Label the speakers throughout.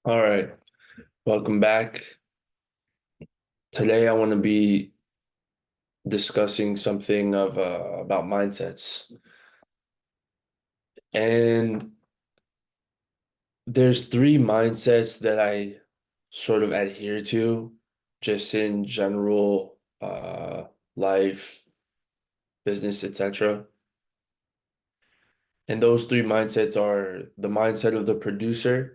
Speaker 1: All right, welcome back. Today I want to be discussing something about mindsets. And there's three mindsets that I sort of adhere to just in general life, business, etc. And those three mindsets are the mindset of the producer,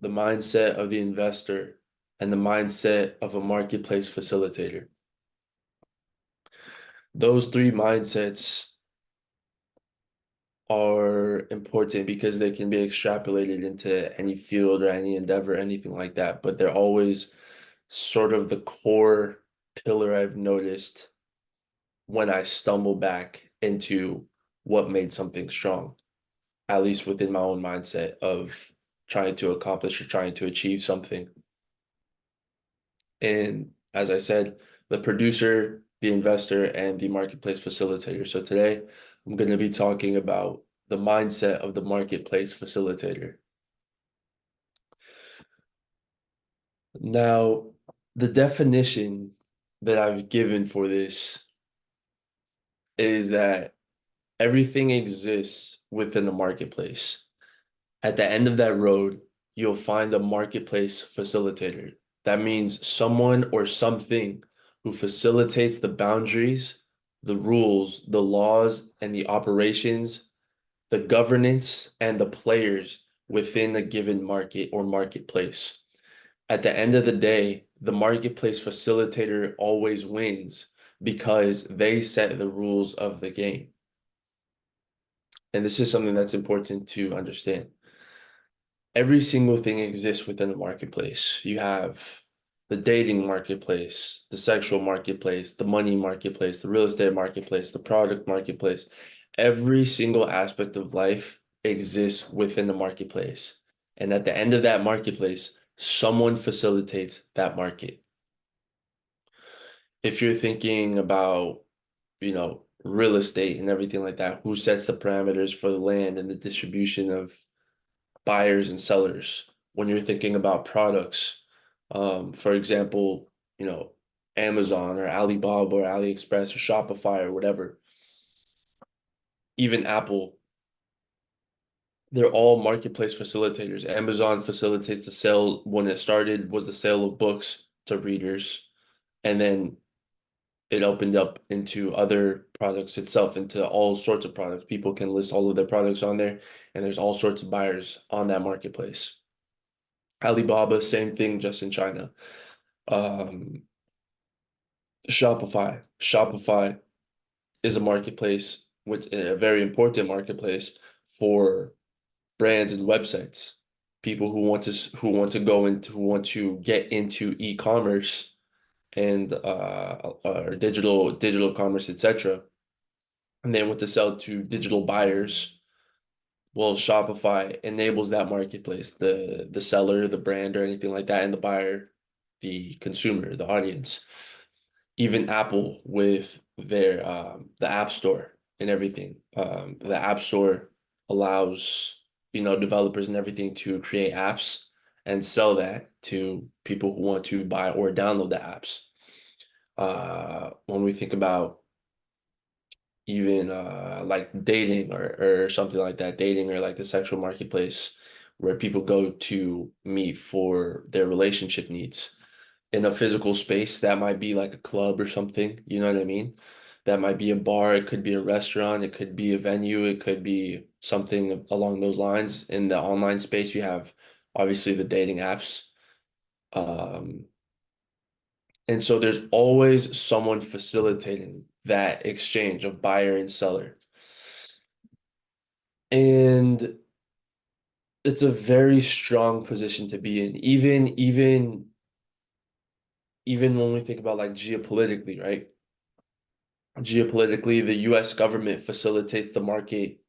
Speaker 1: the mindset of the investor, and the mindset of a marketplace facilitator. Those three mindsets are important because they can be extrapolated into any field or any endeavor, anything like that. But they're always sort of the core pillar I've noticed when I stumble back into what made something strong, at least within my own mindset of trying to accomplish or trying to achieve something. And as I said, the producer, the investor, and the marketplace facilitator. So today I'm going to be talking about the mindset of the marketplace facilitator. Now, the definition that I've given for this is that everything exists within the marketplace. At the end of that road, you'll find a marketplace facilitator. That means someone or something who facilitates the boundaries, the rules, the laws, and the operations, the governance, and the players within a given market or marketplace. At the end of the day, the marketplace facilitator always wins because they set the rules of the game. And this is something that's important to understand. Every single thing exists within the marketplace. You have the dating marketplace, the sexual marketplace, the money marketplace, the real estate marketplace, the product marketplace. Every single aspect of life exists within the marketplace. And at the end of that marketplace, someone facilitates that market. If you're thinking about, real estate and everything like that, who sets the parameters for the land and the distribution of buyers and sellers? When you're thinking about products, for example, Amazon or Alibaba or AliExpress or Shopify or whatever, even Apple, they're all marketplace facilitators. Amazon facilitates the sale. When it started was the sale of books to readers, and then it opened up into other products itself, into all sorts of products. People can list all of their products on there, and there's all sorts of buyers on that marketplace. Alibaba, same thing, just in China. Um, Shopify is a marketplace, which a very important marketplace for brands and websites. People who want to get into e-commerce and or digital commerce, etc. And they want to sell to digital buyers. Well, Shopify enables that marketplace, the seller, the brand, or anything like that, and the buyer, the consumer, the audience. Even Apple with their the App Store and everything. The App Store allows, developers and everything to create apps and sell that to people who want to buy or download the apps. When we think about even like dating or something like that, dating or like the sexual marketplace where people go to meet for their relationship needs in a physical space. That might be like a club or something, you know what I mean? That might be a bar, it could be a restaurant, it could be a venue, it could be something along those lines. In the online space, you have obviously the dating apps. Um, and so there's always someone facilitating that exchange of buyer and seller. And it's a very strong position to be in, even when we think about like geopolitically, right? Geopolitically, the US government facilitates the market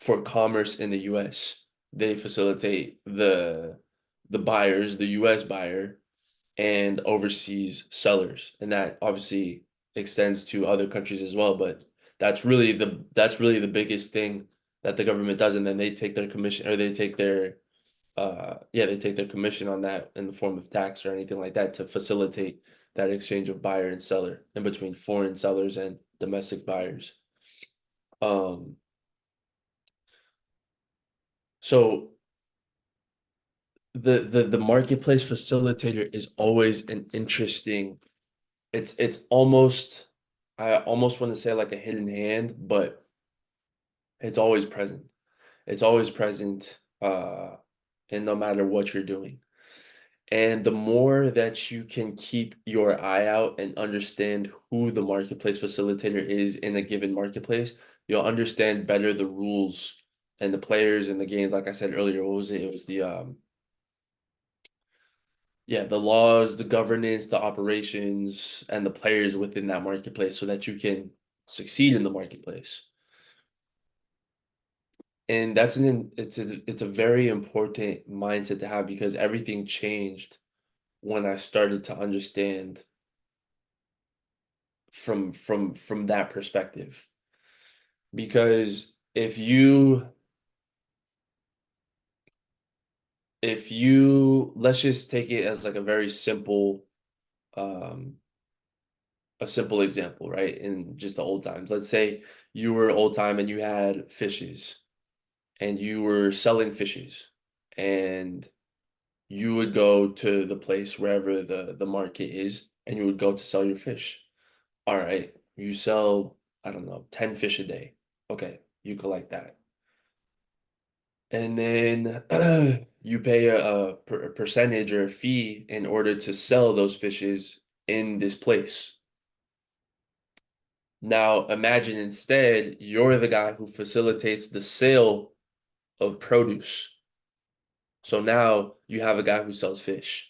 Speaker 1: for commerce in the US. They facilitate the buyers, the US buyer, and overseas sellers. And that obviously extends to other countries as well. But that's really the biggest thing that the government does. And then they take their commission or they take their yeah, they take their commission on that in the form of tax or anything like that to facilitate that exchange of buyer and seller in between foreign sellers and domestic buyers. Um, so the marketplace facilitator is always an interesting, it's almost, I almost want to say like a hidden hand, but it's always present. It's always present, and no matter what you're doing. And the more that you can keep your eye out and understand who the marketplace facilitator is in a given marketplace, you'll understand better the rules and the players in the games. Like I said earlier, what was it? It was the yeah, the laws, the governance, the operations, and the players within that marketplace so that you can succeed in the marketplace. And it's a very important mindset to have because everything changed when I started to understand from that perspective. Because if you let's just take it as like a very simple um a simple example, right? In just the old times. Let's say you were old time and you had fishes and you were selling fishes and you would go to the place wherever the market is and you would go to sell your fish. All right, you sell, I don't know, 10 fish a day. Okay, you collect that. And then you pay a percentage or a fee in order to sell those fishes in this place. Now, imagine instead you're the guy who facilitates the sale of produce. So now you have a guy who sells fish.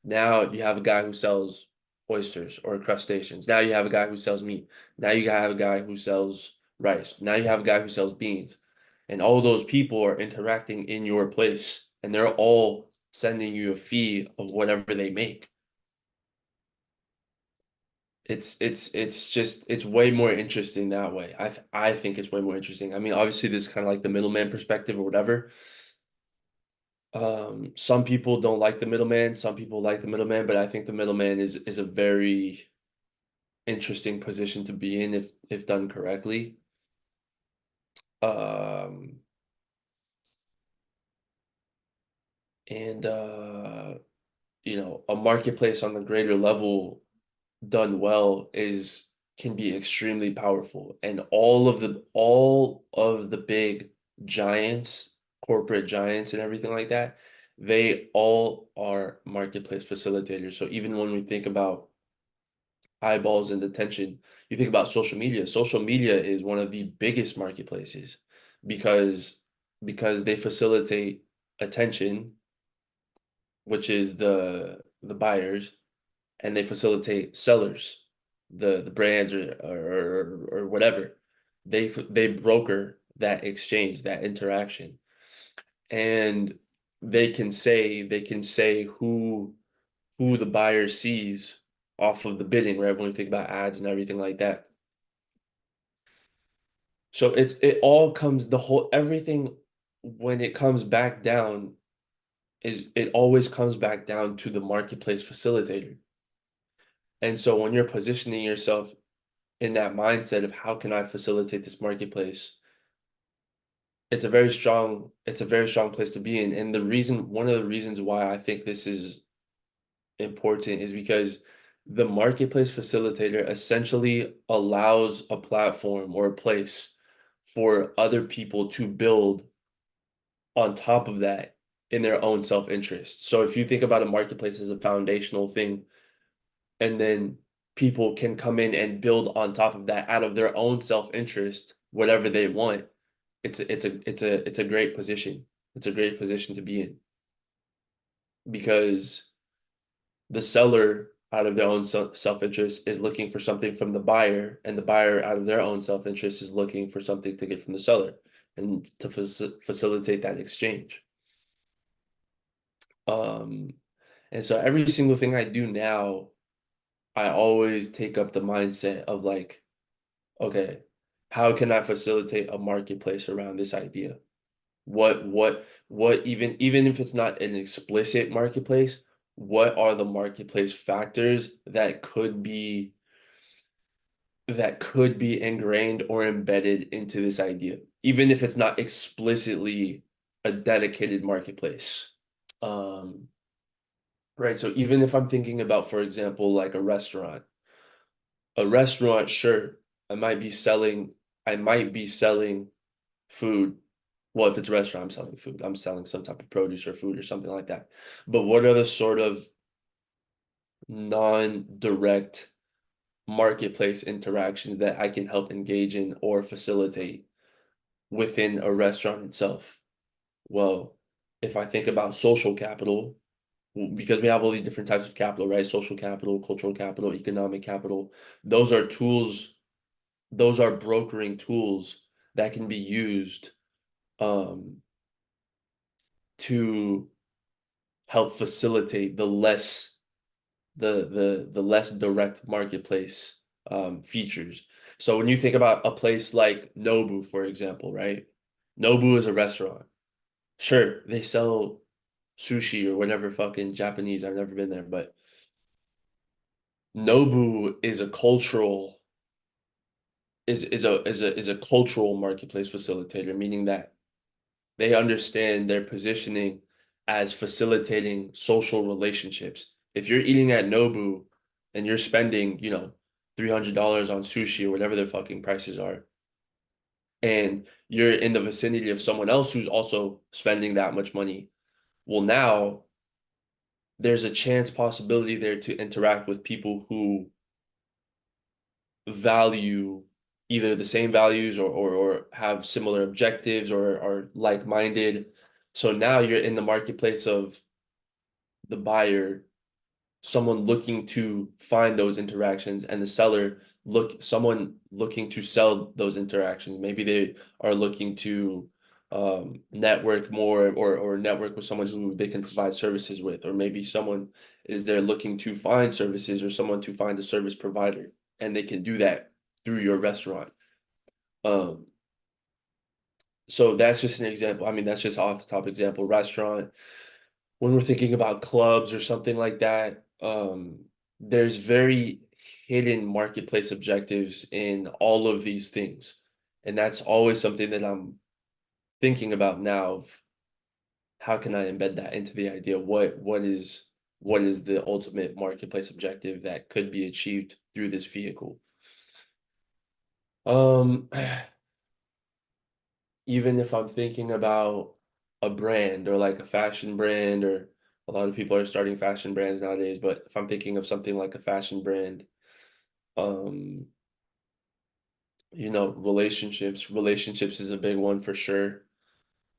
Speaker 1: Now you have a guy who sells oysters or crustaceans. Now you have a guy who sells meat. Now you have a guy who sells rice. Now you have a guy who sells beans. And all those people are interacting in your place and they're all sending you a fee of whatever they make. It's way more interesting that way. I think it's way more interesting. I mean, obviously this is kind of like the middleman perspective or whatever. Some people don't like the middleman, some people like the middleman, but I think the middleman is a very interesting position to be in if done correctly. Um, and a marketplace on the greater level done well is can be extremely powerful. And all of the big giants, corporate giants and everything like that, they all are marketplace facilitators. So even when we think about eyeballs and attention, you think about social media. Social media is one of the biggest marketplaces because they facilitate attention, which is the buyers, and they facilitate sellers, the brands or whatever. They broker that exchange, that interaction, and they can say who the buyer sees off of the bidding, right? When we think about ads and everything like that. So it all comes the whole everything when it comes back down is it always comes back down to the marketplace facilitator. And so when you're positioning yourself in that mindset of how can I facilitate this marketplace, it's a very strong place to be in. And one of the reasons why I think this is important is because the marketplace facilitator essentially allows a platform or a place for other people to build on top of that in their own self-interest. So if you think about a marketplace as a foundational thing, and then people can come in and build on top of that out of their own self-interest, whatever they want, it's a great position. It's a great position to be in because the seller out of their own self-interest is looking for something from the buyer, and the buyer out of their own self-interest is looking for something to get from the seller and to facilitate that exchange. Um, and so every single thing I do now, I always take up the mindset of like, okay, how can I facilitate a marketplace around this idea? What even if it's not an explicit marketplace, what are the marketplace factors that could be ingrained or embedded into this idea, even if it's not explicitly a dedicated marketplace. Um, right. So even if I'm thinking about, for example, like a restaurant, sure, I might be selling, I might be selling food. Well, if it's a restaurant, I'm selling food. I'm selling some type of produce or food or something like that. But what are the sort of non-direct marketplace interactions that I can help engage in or facilitate within a restaurant itself? Well, if I think about social capital, because we have all these different types of capital, right? Social capital, cultural capital, economic capital. Those are tools, those are brokering tools that can be used um, to help facilitate the less direct marketplace features. So when you think about a place like Nobu, for example, right? Nobu is a restaurant. Sure, they sell sushi or whatever fucking Japanese. I've never been there, but Nobu is a cultural is a cultural marketplace facilitator, meaning that they understand their positioning as facilitating social relationships. If you're eating at Nobu and you're spending, $300 on sushi or whatever their fucking prices are, and you're in the vicinity of someone else who's also spending that much money, well, now there's a chance possibility there to interact with people who value either the same values or have similar objectives or are like-minded. So now you're in the marketplace of the buyer, someone looking to find those interactions, and the seller someone looking to sell those interactions. Maybe they are looking to network more or network with someone who they can provide services with, or maybe someone is there looking to find services or someone to find a service provider, and they can do that through your restaurant. Um, so that's just an example. I mean, that's just off the top example. Restaurant, when we're thinking about clubs or something like that, there's very hidden marketplace objectives in all of these things. And that's always something that I'm thinking about now of how can I embed that into the idea? What is the ultimate marketplace objective that could be achieved through this vehicle? Um, even if I'm thinking about a brand or like a fashion brand, or a lot of people are starting fashion brands nowadays, but if I'm thinking of something like a fashion brand, um, relationships is a big one for sure.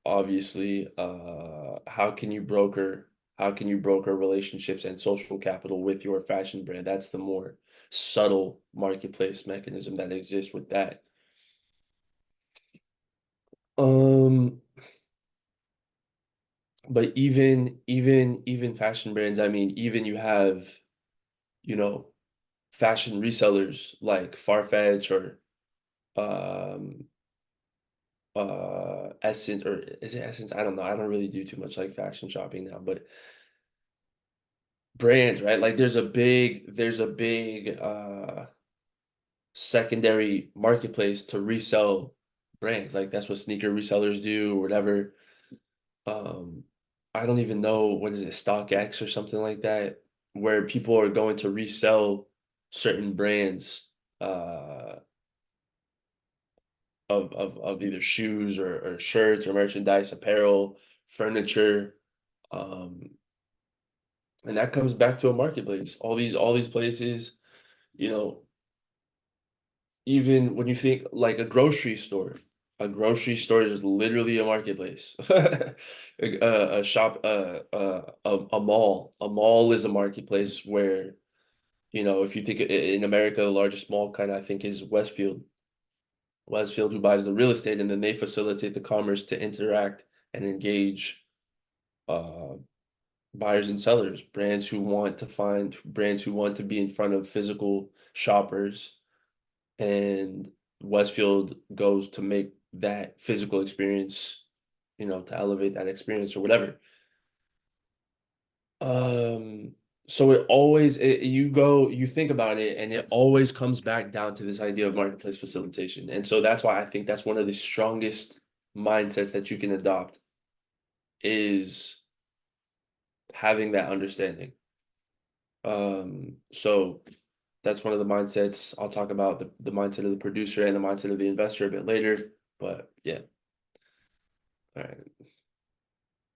Speaker 1: Obviously, how can you broker relationships and social capital with your fashion brand? That's the more subtle marketplace mechanism that exists with that. Um, But even fashion brands, I mean, even you have, you know, fashion resellers like Farfetch or um Essence, or is it Essence? I don't know. I don't really do too much like fashion shopping now, but brands, right? Like there's a big secondary marketplace to resell brands. Like that's what sneaker resellers do or whatever. um I don't even know, what is it, StockX or something like that, where people are going to resell certain brands uh of either shoes or shirts or merchandise, apparel, furniture. Um and that comes back to a marketplace. All these places, you know, even when you think like a grocery store is literally a marketplace. A shop, a mall is a marketplace where, if you think in America, the largest mall kind of I think is Westfield, who buys the real estate, and then they facilitate the commerce to interact and engage uh, buyers and sellers, brands who want to be in front of physical shoppers, and Westfield goes to make that physical experience to elevate that experience or whatever. Um, so you think about it, and it always comes back down to this idea of marketplace facilitation. And so that's why I think that's one of the strongest mindsets that you can adopt is having that understanding. So that's one of the mindsets. I'll talk about the mindset of the producer and the mindset of the investor a bit later. But yeah. All right.